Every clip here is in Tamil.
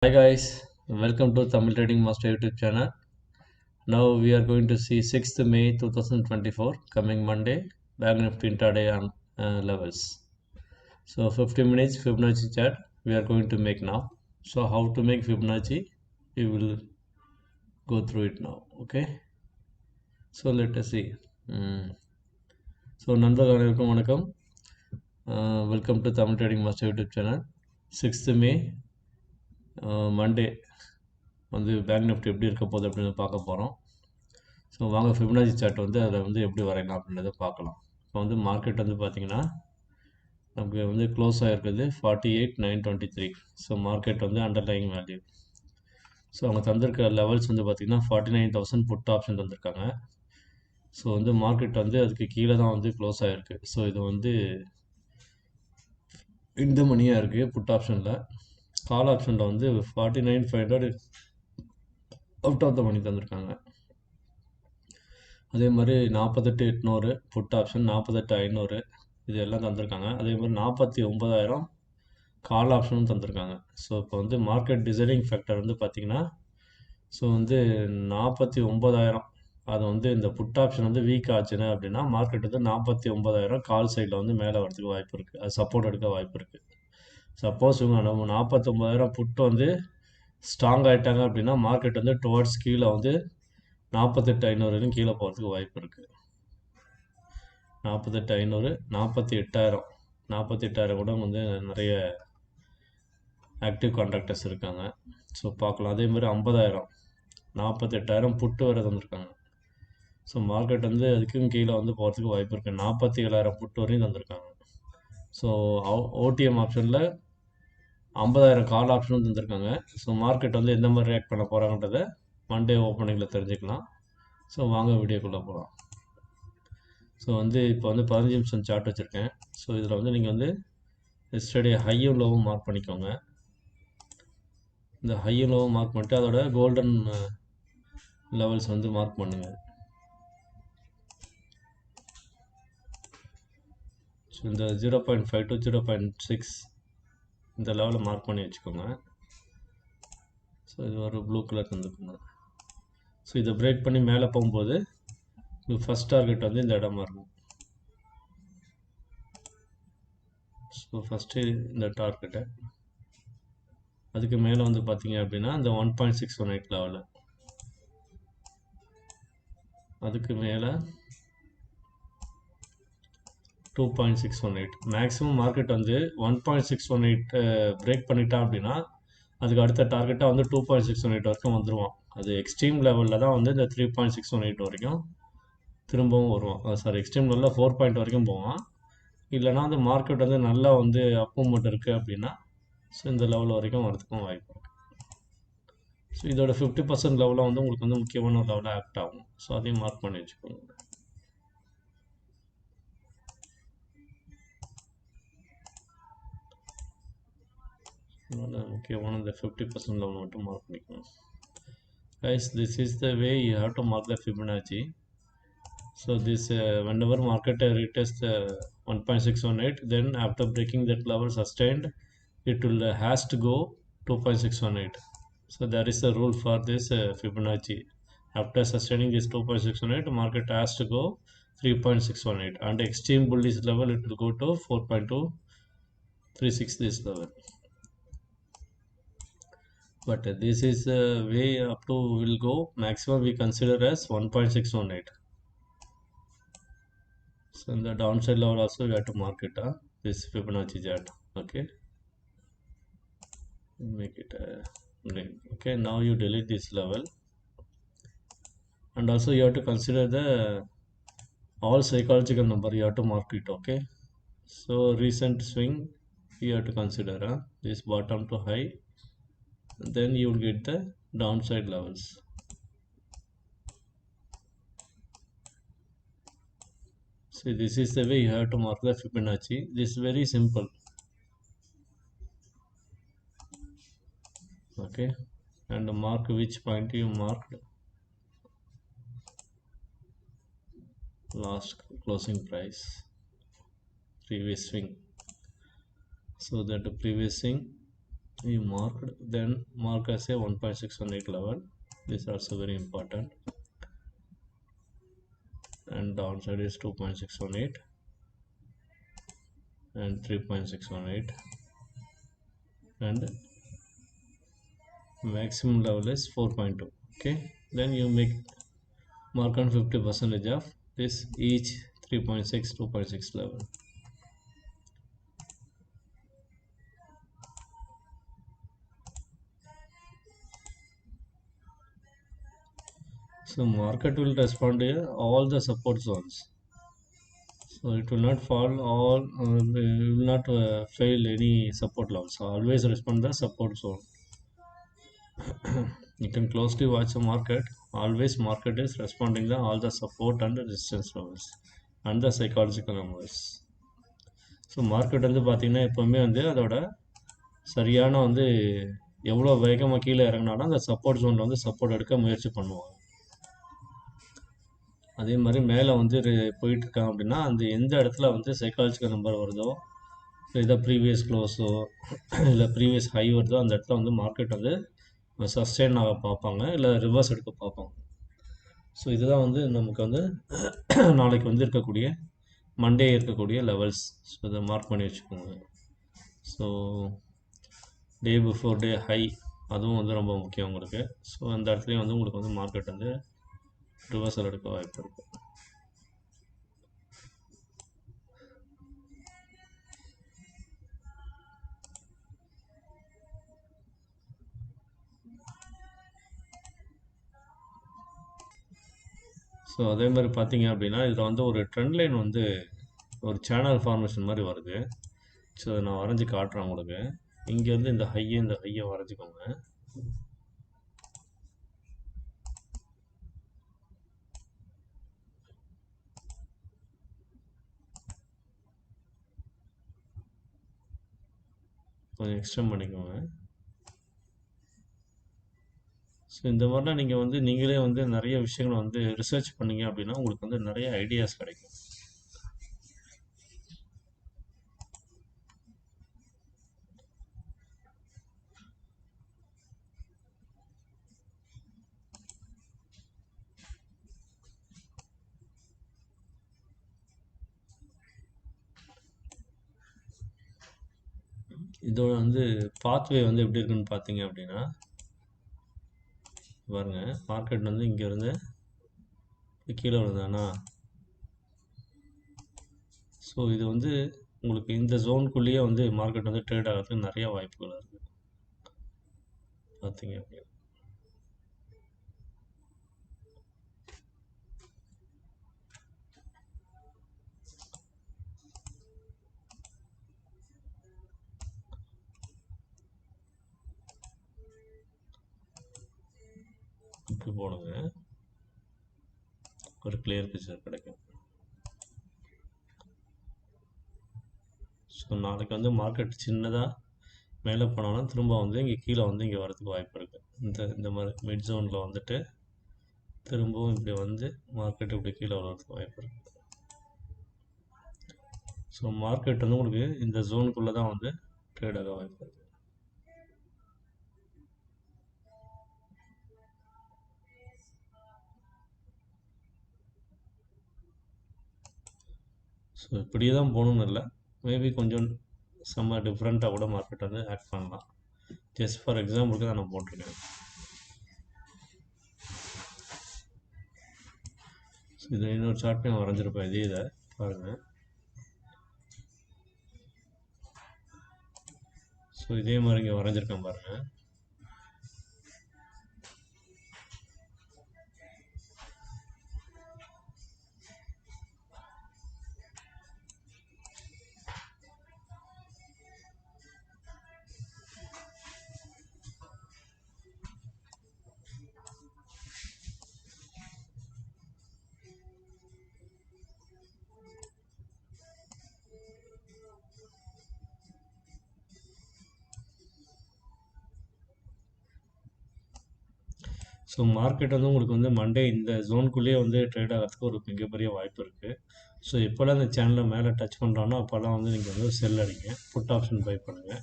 Hi guys, welcome to Tamil Trading Master YouTube channel. Now we are going to see 6th May 2024 coming Monday Bank Nifty intraday on levels. So 50 minutes Fibonacci chart we are going to make now. So how to make Fibonacci we will go through it now. Okay. So let us see. So நண்பர்கள் அனைவருக்கும் வணக்கம். Welcome to Tamil trading master YouTube channel. 6th May Monday வந்து பேங்க் நிஃப்டி எப்படி இருக்க போகுது அப்படின்னு பார்க்க போகிறோம். ஸோ வாங்க ஃபிபனாச்சி சார்ட் வந்து அதில் வந்து எப்படி வரையலாம் அப்படின்றத பார்க்கலாம். இப்போ வந்து மார்க்கெட் வந்து பார்த்திங்கன்னா நமக்கு வந்து க்ளோஸ் ஆகிருக்குது 48,923. ஸோ மார்க்கெட் வந்து அண்டர்லைங் வேல்யூ. ஸோ அவங்க தந்திருக்க லெவல்ஸ் வந்து பார்த்திங்கன்னா 49,000 புட் ஆப்ஷன் தந்திருக்காங்க. ஸோ வந்து மார்க்கெட் வந்து அதுக்கு கீழே தான் வந்து க்ளோஸ் ஆகிருக்கு. ஸோ இது வந்து இந்த மணியாக இருக்குது புட் ஆப்ஷனில். கால் ஆப்ஷனில் வந்து 49,500 அவுட் ஆஃப் த மணி தந்திருக்காங்க. அதே மாதிரி 48,800 புட் ஆப்ஷன், 48,500 இது எல்லாம் தந்திருக்காங்க. அதே மாதிரி 49,000 கால் ஆப்ஷனும் தந்திருக்காங்க. ஸோ இப்போ வந்து மார்க்கெட் டிசைடிங் ஃபேக்டர் வந்து பார்த்திங்கன்னா ஸோ வந்து 49,000 அது வந்து இந்த புட் ஆப்ஷன் வந்து வீக் ஆச்சுன்னு அப்படின்னா மார்க்கெட் வந்து 49,000 கால் சைடில் வந்து மேலே வரதுக்கு வாய்ப்பு இருக்குது. அது சப்போர்ட் எடுக்க வாய்ப்பு இருக்குது. சப்போஸ் இவங்க நம்ம 49,000 புட்டு வந்து ஸ்ட்ராங் ஆகிட்டாங்க அப்படின்னா மார்க்கெட் வந்து டுவர்ட்ஸ் கீழே வந்து 48,500 வரைக்கும் கீழே போகிறதுக்கு வாய்ப்பு இருக்குது. 48,500, 48,000 48,000 கூட வந்து நிறைய ஆக்டிவ் கான்ட்ராக்டர்ஸ் இருக்காங்க. ஸோ பார்க்கலாம். அதே மாதிரி 50,000 48,000 புட்டு வர தந்திருக்காங்க. ஸோ மார்க்கெட் வந்து அதுக்கும் கீழே வந்து போகிறதுக்கு வாய்ப்பு இருக்குது. 47,000 புட்டு வரையும் தந்திருக்காங்க. ஸோ ஓடிஎம் ஆப்ஷனில் 50,000 கால் ஆப்ஷனும் தந்திருக்காங்க. ஸோ மார்க்கெட் வந்து எந்த மாதிரி ரியாக்ட் பண்ண போகிறாங்கன்றதை மண்டே ஓப்பனிங்கில் தெரிஞ்சுக்கலாம். ஸோ வாங்க வீடியோக்குள்ளே போகலாம். ஸோ வந்து இப்போ வந்து 15 நிமிஷம் சார்ட் வச்சுருக்கேன். ஸோ இதில் வந்து நீங்கள் வந்து எஸ்டர்டே ஹையும் லோவும் மார்க் பண்ணிக்கோங்க. இந்த ஹையும் லோவும் மார்க் பண்ணிட்டு அதோட கோல்டன் லெவல்ஸ் வந்து மார்க் பண்ணுங்கள். ஸோ இந்த 0.5 to 0.6 இந்த லெவலில் மார்க் பண்ணி வச்சுக்கோங்க. ஸோ இது ஒரு ப்ளூ கலர் தந்துக்கோங்க. ஸோ இதை பிரேக் பண்ணி மேலே போகும்போது ஃபஸ்ட் டார்கெட் வந்து இந்த இடமா இருக்கும். ஸோ ஃபஸ்ட்டு இந்த டார்கெட்டை அதுக்கு மேலே வந்து பார்த்தீங்க அப்படின்னா இந்த 1.618 லெவலில் அதுக்கு மேலே 2.618 மேக்ஸிமம் மார்க்கெட் வந்து 1.618 பிரேக் பண்ணிட்டான் அப்படின்னா அதுக்கு அடுத்த டார்கெட்டாக வந்து 2.618 வரைக்கும் வந்துடுவான். அது எக்ஸ்ட்ரீம் லெவலில் தான் வந்து இந்த 3.618 வரைக்கும் திரும்பவும் வருவான். எக்ஸ்ட்ரீம் லெவலில் 4 பாயிண்ட் வரைக்கும் போவான். இல்லைனா அந்த மார்க்கெட் வந்து நல்லா வந்து அப் மூவ்மெண்ட் இருக்குது அப்படின்னா ஸோ இந்த லெவல் வரைக்கும் வரதுக்கும் வாய்ப்பு இருக்குது. ஸோ இதோட 50% லெவலில் வந்து உங்களுக்கு வந்து முக்கியமான லெவலில் ஆக்ட் ஆகும். ஸோ அதையும் மார்க் பண்ணி வச்சுக்கோங்க. முக்கியமான இந்த 50% லெவல் மட்டும் மார்க் பண்ணிக்கோங்க. Guys, this is the way you have to mark the Fibonacci. So this whenever market retest 1.618, then after breaking that level sustained, it will has to go 2.618. So there is a rule for this Fibonacci. After sustaining this 2.618, market has to go 3.618, and extreme bullish level it will go to 4.236 this level. But this is way up to will go maximum we consider as 1.618. So in the downside level also we have to mark it this Fibonacci chart. Okay, make it green. Okay, now you delete this level, and also you have to consider the all psychological number you have to mark it. Okay, so recent swing you have to consider this bottom to high, then you will get the downside levels. See, this is the way you have to mark the Fibonacci. This is very simple. Okay, and mark which point you marked last closing price, previous swing. So that the previous swing you marked, then mark as a 1.618 level. This is also very important, and downside is 2.618 and 3.618, and maximum level is 4.2. okay, then you make mark on 50% of this each 3.6 2.6 level. So market will respond to all the support zones, so it will not fall all will not fail any support levels, so always respond the support zone. You can closely watch the market. Always market is responding the all the support and the resistance levels and the psychological numbers. So market வந்து பார்த்திங்கன்னா எப்போவுமே வந்து அதோட சரியான வந்து எவ்வளோ வேகமாக கீழே இறங்கினாலும் அந்த சப்போர்ட் ஜோனில் வந்து சப்போர்ட் எடுக்க முயற்சி பண்ணுவாங்க. அதே மாதிரி மேலே வந்து போயிட்டுருக்காங்க அப்படின்னா அந்த எந்த இடத்துல வந்து சைக்காலஜிக்கல் நம்பர் வருதோ, இல்லை ப்ரீவியஸ் க்ளோஸோ இல்லை ப்ரீவியஸ் ஹை வருதோ அந்த இடத்துல வந்து மார்க்கெட் வந்து சஸ்டெயின் ஆக பார்ப்பாங்க, இல்லை ரிவர்ஸ் எடுக்க பார்ப்பாங்க. ஸோ இதுதான் வந்து நமக்கு வந்து நாளைக்கு வந்து இருக்கக்கூடிய மண்டே இருக்கக்கூடிய லெவல்ஸ். ஸோ இதை மார்க் பண்ணி வச்சுக்கோங்க. ஸோ டே பிஃபோர் டே ஹை அதுவும் வந்து ரொம்ப முக்கியம் உங்களுக்கு. ஸோ அந்த இடத்துலையும் வந்து உங்களுக்கு வந்து மார்க்கெட் வந்து ரிவர்சல் எடுக்க வாய்ப்பு இருக்குது. ஸோ அதே மாதிரி பார்த்தீங்க அப்படின்னா இதில் வந்து ஒரு ட்ரெண்ட் லைன் வந்து ஒரு சேனல் ஃபார்மேஷன் மாதிரி வருது. ஸோ அதை நான் வரைஞ்சி காட்டுறேன் உங்களுக்கு. இங்கே வந்து இந்த ஹையை வரைஞ்சிக்கோங்க. கொஞ்சம் எக்ஸ்டெண்ட் பண்ணிக்கோங்க. ஸோ இந்த மாதிரிலாம் நீங்கள் வந்து நீங்களே வந்து நிறைய விஷயங்களை வந்து ரிசர்ச் பண்ணீங்க அப்படின்னா உங்களுக்கு வந்து நிறைய ஐடியாஸ் கிடைக்கும். இதோட வந்து பாத்வே வந்து எப்படி இருக்குன்னு பார்த்தீங்க அப்படின்னா பாருங்க, மார்க்கெட் வந்து இங்கேருந்து கீழே வருதானா. ஸோ இது வந்து உங்களுக்கு இந்த ஜோனுக்குள்ளேயே வந்து மார்க்கெட் வந்து ட்ரேட் ஆகிறதுக்கு நிறைய வாய்ப்புகள் இருக்குது பார்த்தீங்க அப்படின்னா. இப்படி போடுங்க, ஒரு கிளியர் பிக்சர் கிடைக்கும். ஸோ நாளைக்கு வந்து மார்க்கெட் சின்னதாக மேலே போனாலும் திரும்ப வந்து இங்கே கீழே வந்து இங்கே வரதுக்கு வாய்ப்பு இருக்குது. இந்த மாதிரி மிட் ஜோனில் வந்துட்டு திரும்பவும் இப்படி வந்து மார்க்கெட் இப்படி கீழே வர்றதுக்கு வாய்ப்பு இருக்குது. ஸோ மார்க்கெட் வந்து உங்களுக்கு இந்த ஜோனுக்குள்ளே தான் வந்து ட்ரேட் ஆக வாய்ப்பு இருக்குது. ஸோ இப்படியே தான் போகணுன்னு இல்லை, மேபி கொஞ்சம் செம்ம டிஃப்ரெண்ட்டாக கூட மார்க்கெட் வந்து ஆக்ட் பண்ணலாம். ஜஸ்ட் ஃபார் எக்ஸாம்பிளுக்கு தான் நான் போட்டிருக்கேன். ஸோ இதை இன்னொரு சார்ட் நான் வரைஞ்சிருப்பேன், இதை பாருங்கள். ஸோ இதே மாதிரி இங்கே வரைஞ்சிருக்கேன் பாருங்கள். ஸோ மார்க்கெட் வந்து உங்களுக்கு வந்து மண்டே இந்த ஜோனுக்குள்ளேயே வந்து ட்ரேட் ஆகிறதுக்கு ஒரு மிகப்பெரிய வாய்ப்பு இருக்குது. ஸோ எப்போல்லாம் இந்த சேனலை மேலே டச் பண்ணுறோன்னா அப்போல்லாம் வந்து நீங்கள் வந்து செல் அடிங்க, புட் ஆப்ஷன் பை பண்ணுங்கள்.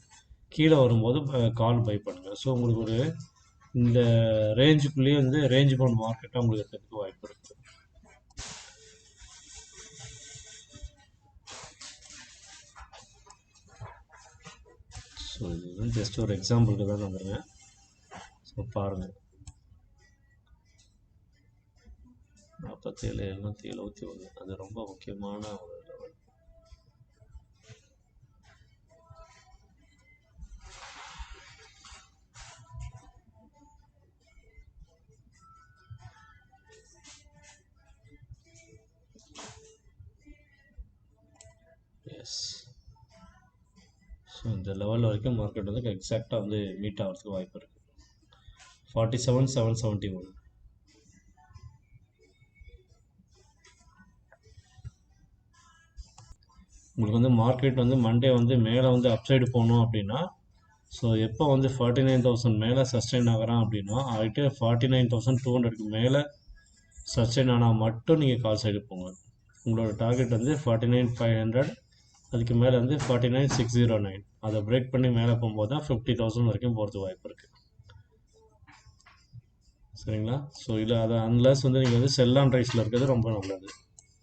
கீழே வரும்போது கால் பை பண்ணுங்கள். ஸோ உங்களுக்கு ஒரு இந்த ரேஞ்சுக்குள்ளேயே வந்து ரேஞ்ச் பவுண்ட் மார்க்கெட்டாக உங்களுக்கு இருக்கிறதுக்கு வாய்ப்பு இருக்குது. ஸோ இது வந்து ஜஸ்ட் ஒரு எக்ஸாம்பிளுக்கு தான் வந்துடுங்க. ஸோ பாருங்கள், 47,771 அது ரொம்ப முக்கியமான ஒரு லெவல். எஸ், ஸோ இந்த லெவல் வரைக்கும் மார்க்கெட் வந்து எக்ஸாக்டாக வந்து மீட் ஆகிறதுக்கு வாய்ப்பு இருக்குது. 47,771. உங்களுக்கு வந்து மார்க்கெட் வந்து மண்டே வந்து மேலே வந்து அப்சைடு போகணும் அப்படின்னா, ஸோ எப்போ வந்து 49,000 மேலே சஸ்டெயின் ஆகிறான் அப்படின்னா ஆகிட்டு 49,200க்கு மேலே சஸ்டெயின் ஆனால் மட்டும் நீங்கள் கால் சைடு போங்க. உங்களோட டார்கெட் வந்து 49,500, அதுக்கு மேலே வந்து 49,609. அதை பிரேக் பண்ணி மேலே போகும்போது தான் 50,000 வரைக்கும் போகிறதுக்கு வாய்ப்பு இருக்குது. சரிங்களா? ஸோ இல்லை அதை அன்லஸ் வந்து நீங்கள் வந்து செல் ஆன் ரைஸில் இருக்கிறது ரொம்ப நல்லது.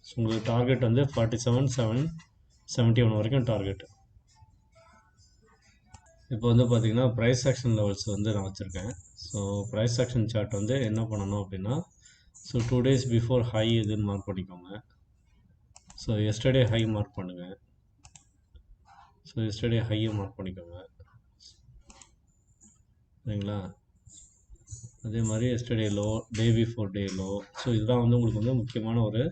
ஸோ உங்களுக்கு டார்கெட் வந்து 47,771 வரைக்கும் டார்கெட். இப்போ வந்து பார்த்தீங்கன்னா ப்ரைஸ் ஆக்ஷன் லெவல்ஸ் வந்து நான் வச்சுருக்கேன். ஸோ ப்ரைஸ் ஆக்ஷன் சார்ட் வந்து என்ன பண்ணணும் அப்படின்னா, ஸோ 2 days பிஃபோர் ஹை எதுன்னு மார்க் பண்ணிக்கோங்க. ஸோ எஸ்டர்டே ஹை மார்க் பண்ணுங்கள். ஸோ எஸ்டர்டே ஹையை மார்க் பண்ணிக்கோங்க. சரிங்களா? அதே மாதிரி எஸ்டர்டே லோ, டே பிஃபோர் டே லோ. ஸோ இதுதான் வந்து உங்களுக்கு வந்து முக்கியமான ஒரு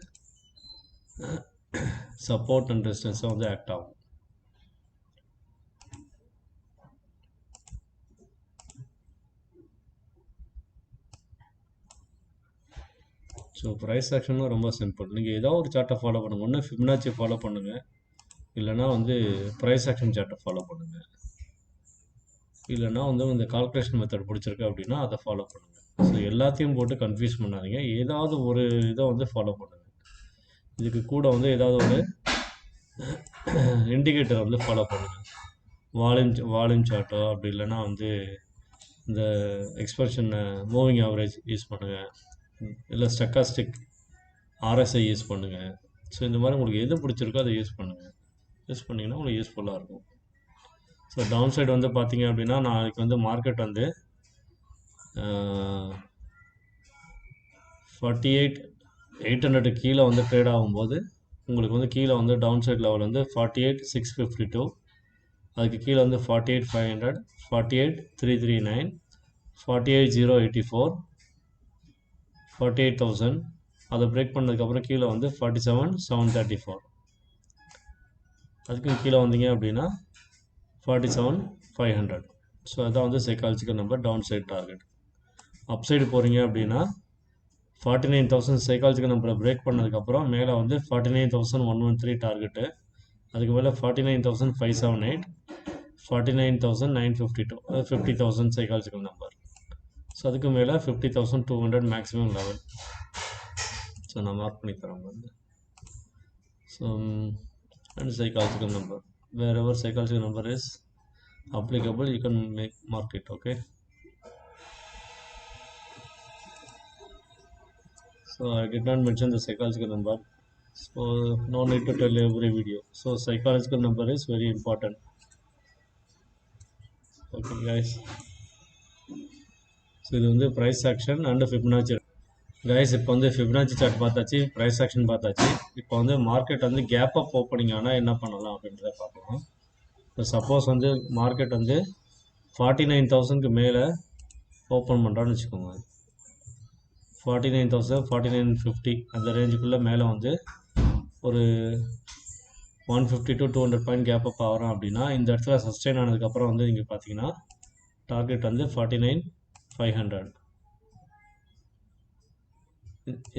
சப்போர்ட் அண்ட் ரெசிஸ்டன்ஸாக வந்து ஆக்ட் ஆகும். ஸோ ப்ரைஸ் ஆக்ஷனும் ரொம்ப சிம்பிள். நீங்கள் ஏதோ ஒரு சார்ட்டை ஃபாலோ பண்ணுங்கள். ஒன்று ஃபிப்னாச்சி ஃபாலோ பண்ணுங்கள், இல்லைனா வந்து ப்ரைஸ் ஆக்ஷன் சார்ட்டை ஃபாலோ பண்ணுங்கள், இல்லைனா வந்து இந்த கால்குலேஷன் மெத்தட் பிடிச்சிருக்கு அப்படின்னா அதை ஃபாலோ பண்ணுங்கள். ஸோ எல்லாத்தையும் போட்டு கன்ஃபியூஸ் பண்ணாதீங்க. ஏதாவது ஒரு இதை வந்து ஃபாலோ பண்ணுங்கள். இதுக்கு கூட வந்து ஏதாவது ஒரு இண்டிகேட்டர் வந்து ஃபாலோ பண்ணுங்கள். வால்யூம் சார்ட்டோ அப்படி இல்லைனா வந்து இந்த எக்ஸ்பிரஷன் மூவிங் ஆவரேஜ் யூஸ் பண்ணுங்கள், இல்லை ஸ்டக்காஸ்டிக் RSI யூஸ் பண்ணுங்கள். ஸோ இந்த மாதிரி உங்களுக்கு எது பிடிச்சிருக்கோ அதை யூஸ் பண்ணுங்கள். யூஸ் பண்ணிங்கன்னா உங்களுக்கு யூஸ்ஃபுல்லாக இருக்கும். ஸோ டவுன் சைடு வந்து பார்த்தீங்க அப்படின்னா நாளைக்கு வந்து மார்க்கெட் வந்து 48,800 கீழே வந்து ட்ரேட் ஆகும்போது உங்களுக்கு வந்து கீழே வந்து டவுன் சைட் லெவல் வந்து 48,652, அதுக்கு கீழே வந்து 48,500, 48,339, 48,084, 48,000. அதை பிரேக் பண்ணதுக்கப்புறம் கீழே வந்து 47,734. அதுக்கு கீழே வந்தீங்க அப்படின்னா 47,500. ஸோ அதான் வந்து psychological number down side target. Up side போகிறீங்க அப்படின்னா 49,000 சைக்காலஜிக்கல் நம்பரை பிரேக் பண்ணதுக்கப்புறம் மேலே வந்து 49,113 டார்கெட்டு, அதுக்கு மேலே 49,578, 49,952, அது 50,000 சைக்காலஜிக்கல் நம்பர். ஸோ அதுக்கு மேலே 50,200 மேக்ஸிமம் லெவல். ஸோ நான் மார்க் பண்ணி தரேன் வந்து. So and psychological number, wherever psychological number is applicable you can mark it. Okay, so I did not mention the psychological number, so no need to tell every video. So psychological number is very important. Okay guys, so இது வந்து price action and Fibonacci. Guys இப்போ வந்து ஃபிப்னாச்சி சார்ட் பார்த்தாச்சு, ப்ரைஸ் ஆக்ஷன் பார்த்தாச்சு. இப்போ வந்து மார்க்கெட் வந்து கேப் அப் ஓப்பனிங் ஆனால் என்ன பண்ணலாம் அப்படின்றத பார்க்கலாம். இப்போ சப்போஸ் வந்து மார்க்கெட் வந்து 49,000க்கு மேலே ஓப்பன் பண்ணுறான்னு வச்சுக்கோங்க. 49,000, 49,50 அந்த ரேஞ்சுக்குள்ளே மேலே வந்து ஒரு 150 to 200 பாயிண்ட் கேப் அப் ஆகிறோம் அப்படின்னா இந்த இடத்துல சஸ்டெயின் ஆனதுக்கப்புறம் வந்து நீங்கள் பார்த்தீங்கன்னா டார்கெட் வந்து 49,500.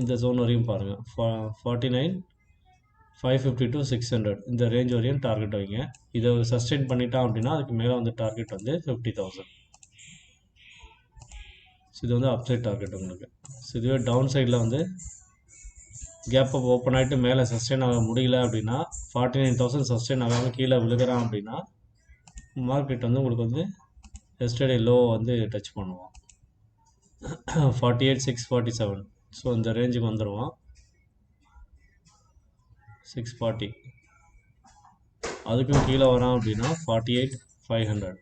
இந்த ஜோன் வரையும் பாருங்கள், 49,550 to 600 இந்த ரேஞ்ச் வரையும் டார்கெட் வைங்க. இதை சஸ்டெயின் பண்ணிட்டான் அப்படின்னா அதுக்கு மேலே வந்து டார்கெட் வந்து 50,000. ஸோ இது வந்து அப்சைட் டார்கெட் உங்களுக்கு. ஸோ இதுவே டவுன் சைடில் வந்து கேப் அப் ஓப்பன் ஆகிட்டு மேலே சஸ்டெயின் ஆக முடியல அப்படின்னா 49,000 சஸ்டெயின் ஆகாமல் கீழே விழுகிறான் அப்படின்னா மார்க்கெட் வந்து உங்களுக்கு வந்து எஸ்டர்டே லோ வந்து டச் பண்ணுவோம் 48,647. ஸோ இந்த ரேஞ்சுக்கு வந்துடுவோம் 640. அதுக்கும் கீழே வரான் அப்படின்னா 48,500.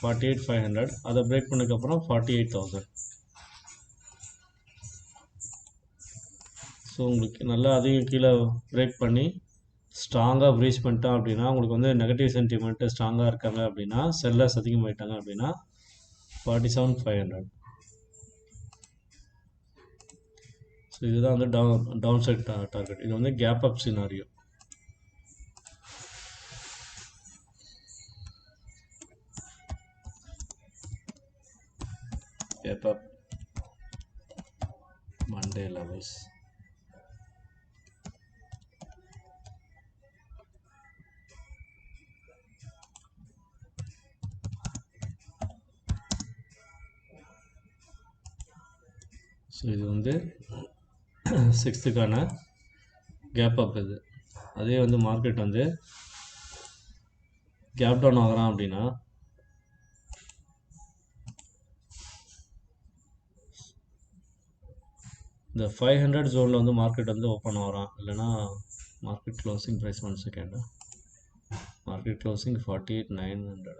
48,500 அதை பிரேக் பண்ணதுக்கப்புறம் 48,000. ஸோ உங்களுக்கு நல்லா அதையும் கீழே பிரேக் பண்ணி ஸ்ட்ராங்காக ப்ரீச் பண்ணிட்டான் அப்படின்னா உங்களுக்கு வந்து நெகட்டிவ் சென்டிமெண்ட்டு ஸ்ட்ராங்காக இருக்காங்க அப்படின்னா செல்லர்ஸ் அதிகமாகிட்டாங்க அப்படின்னா 47,500. ஸோ இதுதான் வந்து டவுன் சைட் டார்கெட். இது வந்து gap up scenario. Gap up Monday levels. So இது வந்து 6th கேப் அப். இது அதே வந்து மார்க்கெட் வந்து கேப் டவுன் ஆகிறான் அப்படின்னா இந்த 500 ஜோனில் வந்து மார்க்கெட் வந்து ஓப்பன் ஆகிறான். இல்லைனா market closing price 1 second. Market closing 48,900.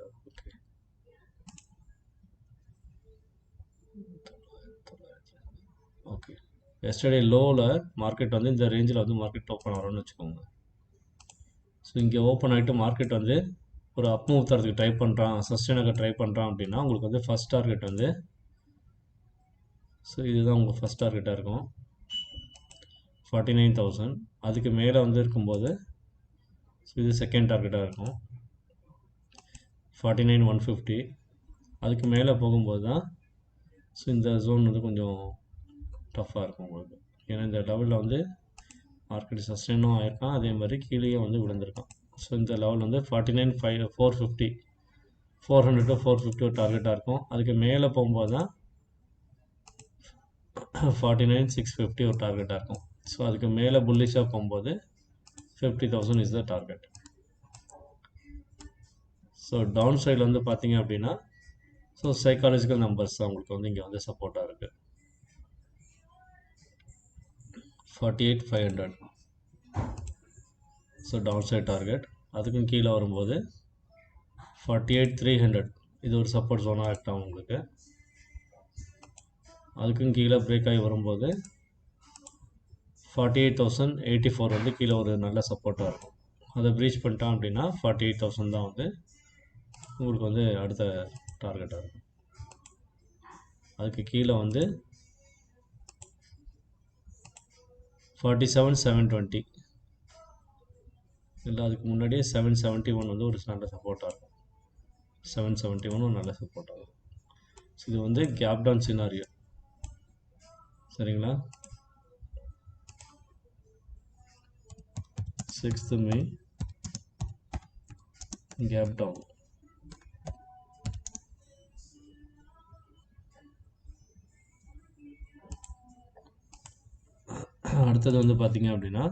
Okay, okay. Yesterday லோவில் மார்க்கெட் வந்து இந்த ரேஞ்சில் வந்து மார்க்கெட் ஓப்பன் ஆகிறோன்னு வச்சுக்கோங்க. ஸோ இங்கே ஓப்பன் ஆகிட்டு மார்க்கெட் வந்து ஒரு அப் மூவ் தரத்துக்கு ட்ரை பண்ணுறான், சஸ்டெயினாக ட்ரை பண்ணுறான் அப்படின்னா உங்களுக்கு வந்து ஃபஸ்ட் டார்கெட் வந்து, ஸோ இதுதான் உங்கள் ஃபஸ்ட் டார்கெட்டாக இருக்கும் 49,000. அதுக்கு மேலே வந்து இருக்கும்போது ஸோ இது செகண்ட் டார்கெட்டாக இருக்கும் 49,150. அதுக்கு மேலே போகும்போது தான் ஸோ இந்த ஜோன் வந்து கொஞ்சம் டஃப்பாக இருக்கும் உங்களுக்கு. ஏன்னா இந்த லெவலில் வந்து மார்க்கெட் சஸ்டெயினும் ஆகிருக்கான், அதே மாதிரி கீழே வந்து விழுந்திருக்கான். ஸோ இந்த லெவல் வந்து 49,450 400 to 450 ஒரு டார்கெட்டாக இருக்கும். அதுக்கு மேலே போகும்போது தான் 49,650 ஒரு டார்கெட்டாக இருக்கும். ஸோ அதுக்கு மேலே புல்லிஷாக போகும்போது 50,000 is the target. So down சைடில் வந்து பார்த்தீங்க அப்படின்னா ஸோ சைக்காலஜிக்கல் நம்பர்ஸ் தான் உங்களுக்கு வந்து இங்கே வந்து சப்போர்ட்டாக இருக்குது. 48,500 ஸோ டவுன் சைட் டார்கெட். அதுக்கும் கீழே வரும்போது 48,300 இது ஒரு சப்போர்ட் ஜோனாக ஆக்டாகும் உங்களுக்கு. அதுக்கும் கீழே பிரேக் ஆகி வரும்போது 48,084 வந்து கீழே ஒரு நல்ல சப்போர்ட்டாக இருக்கும். அதை ப்ரீச் பண்ணிட்டான் அப்படின்னா 48,000 தான் வந்து உங்களுக்கு வந்து அடுத்த டார்கெட்டாக இருக்கும். அதுக்கு கீழே வந்து 47,720 இல்லை அதுக்கு முன்னாடியே 771 வந்து ஒரு நல்ல சப்போர்ட்டாக இருக்கும். 771 ஒரு நல்ல சப்போர்ட்டாக இருக்கும். ஸோ இது வந்து கேப் டவுன் சினாரியோ, சரிங்களா? 6th May gap down. அடுத்தது வந்து பார்த்தீங்க அப்படின்னா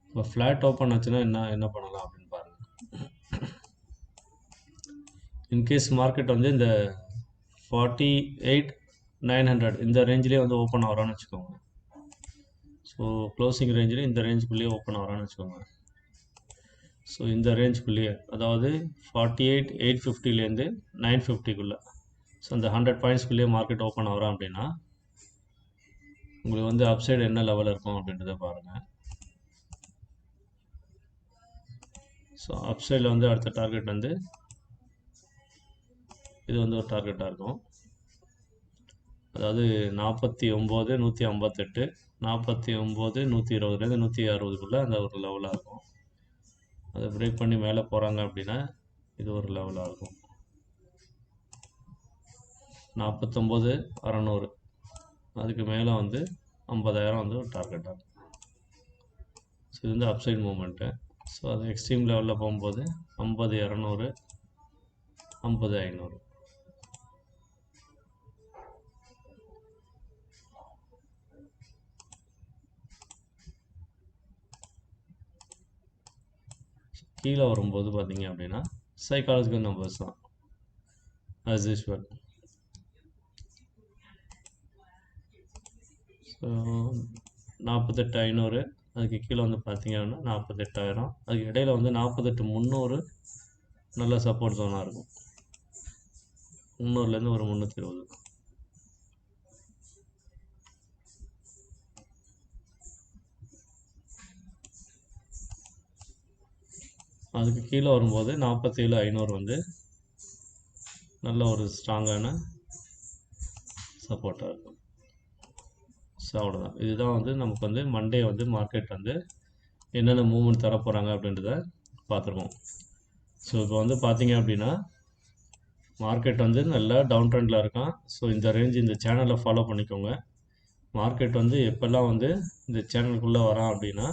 இப்போ ஃப்ளாட் ஓப்பன் ஆச்சுன்னா என்ன பண்ணலாம் அப்படின்னு பாருங்கள். இன்கேஸ் மார்க்கெட் வந்து இந்த 48,900 இந்த ரேஞ்சிலே வந்து ஓப்பன் ஆகிறான்னு வச்சுக்கோங்க. ஸோ க்ளோசிங் ரேஞ்சில் இந்த ரேஞ்சுக்குள்ளேயே ஓப்பன் ஆகிறான்னு வச்சுக்கோங்க. ஸோ இந்த ரேஞ்சுக்குள்ளேயே, அதாவது 48,850லேருந்து 950க்குள்ளே, ஸோ அந்த 100 பாயிண்ட்ஸ்குள்ளேயே மார்க்கெட் ஓப்பன் ஆகிறான் அப்படின்னா உங்களுக்கு வந்து அப்சைடு என்ன லெவலில் இருக்கும் அப்படின்றத பாருங்கள். ஸோ அப்சைடில் வந்து அடுத்த டார்கெட் வந்து இது வந்து ஒரு டார்கெட்டாக இருக்கும். அதாவது 49,158 49,120லேருந்து 160க்குள்ளே அந்த ஒரு லெவலாக இருக்கும். அதை பிரேக் பண்ணி மேலே போகிறாங்க அப்படின்னா இது ஒரு லெவலாக இருக்கும் 49,600. அதுக்கு மேலே வந்து 50,000 வந்து ஒரு டார்கெட்டாக இருக்கும். ஸோ இது வந்து அப்சைட் மூமெண்ட்டு. ஸோ அது எக்ஸ்ட்ரீம் லெவலில் போகும்போது 50,200 50,500. கீழே வரும்போது பார்த்தீங்க அப்படின்னா சைக்காலஜிக்கல் நம்பர்ஸ் தான் as usual. ஸோ 48,500 அதுக்கு கீழே வந்து பார்த்தீங்க அப்படின்னா 48,000, அதுக்கு இடையில் வந்து 48,300 நல்ல சப்போர்ட் ஜோனாக இருக்கும். 300லேருந்து ஒரு 320. அதுக்கு கீழே வரும்போது 47,500 வந்து நல்ல ஒரு ஸ்ட்ராங்கான சப்போர்ட்டாக இருக்கும். ஸோ அவ்வளோதான். இதுதான் வந்து நமக்கு வந்து மண்டே வந்து மார்க்கெட் வந்து என்னென்ன மூவ்மெண்ட் தர போகிறாங்க அப்படின்றத பார்த்துருக்கோம். ஸோ இப்போ வந்து பார்த்தீங்க அப்படின்னா மார்க்கெட் வந்து நல்லா டவுன் ட்ரெண்டில் இருக்கான். ஸோ இந்த ரேஞ்ச் இந்த சேனலை ஃபாலோ பண்ணிக்கோங்க. மார்க்கெட் வந்து எப்போல்லாம் வந்து இந்த சேனலுக்குள்ளே வரான் அப்படின்னா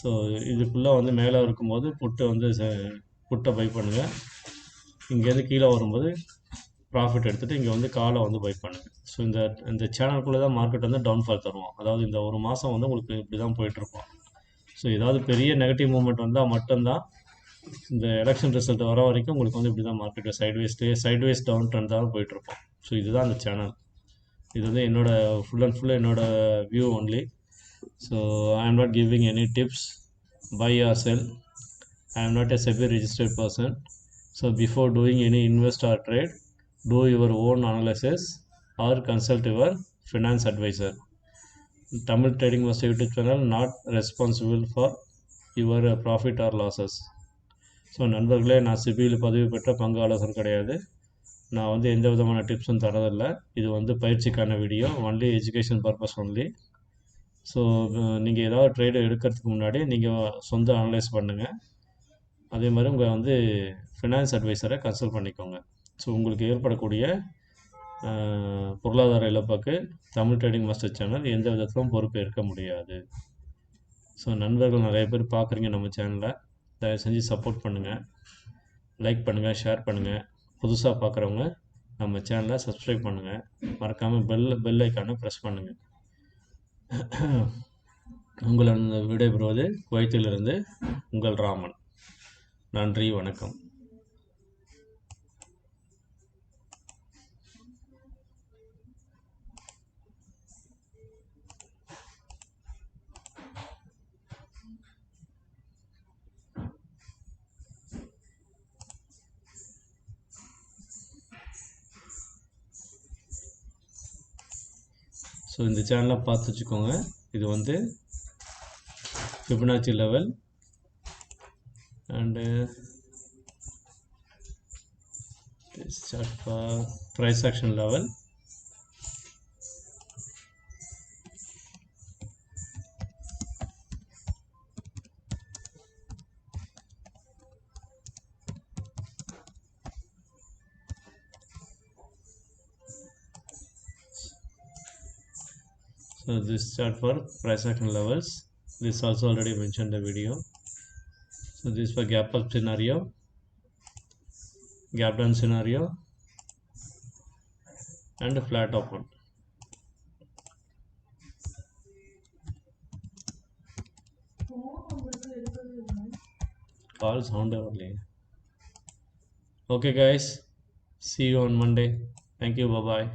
ஸோ இதுக்குள்ளே வந்து மேலே இருக்கும்போது புட்டை பை பண்ணுங்கள். இங்கேருந்து கீழே வரும்போது ப்ராஃபிட் எடுத்துகிட்டு இங்கே வந்து காலை வந்து பை பண்ணுங்கள். ஸோ இந்த சேனலுக்குள்ளே தான் மார்க்கெட் வந்து டவுன்ஃபால் தருவோம். அதாவது இந்த ஒரு மாதம் வந்து உங்களுக்கு இப்படி தான் போயிட்டுருக்கோம். ஸோ ஏதாவது பெரிய நெகட்டிவ் மூமெண்ட் வந்தால் மட்டும்தான் இந்த எலெக்ஷன் ரிசல்ட் வர வரைக்கும் உங்களுக்கு வந்து இப்படி தான் மார்க்கெட் சைட்வேஸ் டவுன் ட்ரெண்ட் தான் போயிட்டுருக்கோம். ஸோ இதுதான் அந்த சேனல். இது வந்து ஃபுல் அண்ட் ஃபுல்லாக என்னோட view only. So I am not giving any tips, buy or sell. I am not a SEBI registered person. So before doing any invest or trade, do your own analysis or consult your finance advisor. Tamil Trading Master YouTube channel not responsible for your profit or losses. So நண்பர்களே, நான் சிபியில் பதிவு பெற்ற பங்கு ஆலோசனை கிடையாது. நான் வந்து எந்த விதமான டிப்ஸும் தரதில்லை. இது வந்து பயிற்சிக்கான video, only education purpose only. So நீங்கள் ஏதாவது ட்ரேடு எடுக்கிறதுக்கு முன்னாடி நீங்கள் சொந்த அனலைஸ் பண்ணுங்கள். அதே மாதிரி உங்கள் வந்து ஃபினான்ஸ் அட்வைசரை கன்சல்ட் பண்ணிக்கோங்க. ஸோ உங்களுக்கு ஏற்படக்கூடிய பொருளாதார இழப்புக்கு தமிழ் ட்ரேடிங் மாஸ்டர் சேனல் எந்த விதத்திலும் பொறுப்பு ஏற்க முடியாது. ஸோ நண்பர்கள் நிறைய பேர் பார்க்குறீங்க நம்ம சேனலை, தயவு செஞ்சு சப்போர்ட் பண்ணுங்கள், லைக் பண்ணுங்கள், ஷேர் பண்ணுங்கள். புதுசாக பார்க்குறவங்க நம்ம சேனலை சப்ஸ்கிரைப் பண்ணுங்கள். மறக்காமல் பெல் ஐக்கானை ப்ரெஸ் பண்ணுங்கள். உங்களிடம் விடைபெறுவது குவைத்திலிருந்து உங்கள் ராமன். நன்றி, வணக்கம். ஸோ இந்த சேனலை பார்த்து வச்சுக்கோங்க. இது வந்து Fibonacci level and chart for price action level. So this chart for price action levels, this also already mentioned the video. So this for gap up scenario, gap down scenario and flat open. Call sound only. Okay guys, see you on Monday. Thank you, bye bye.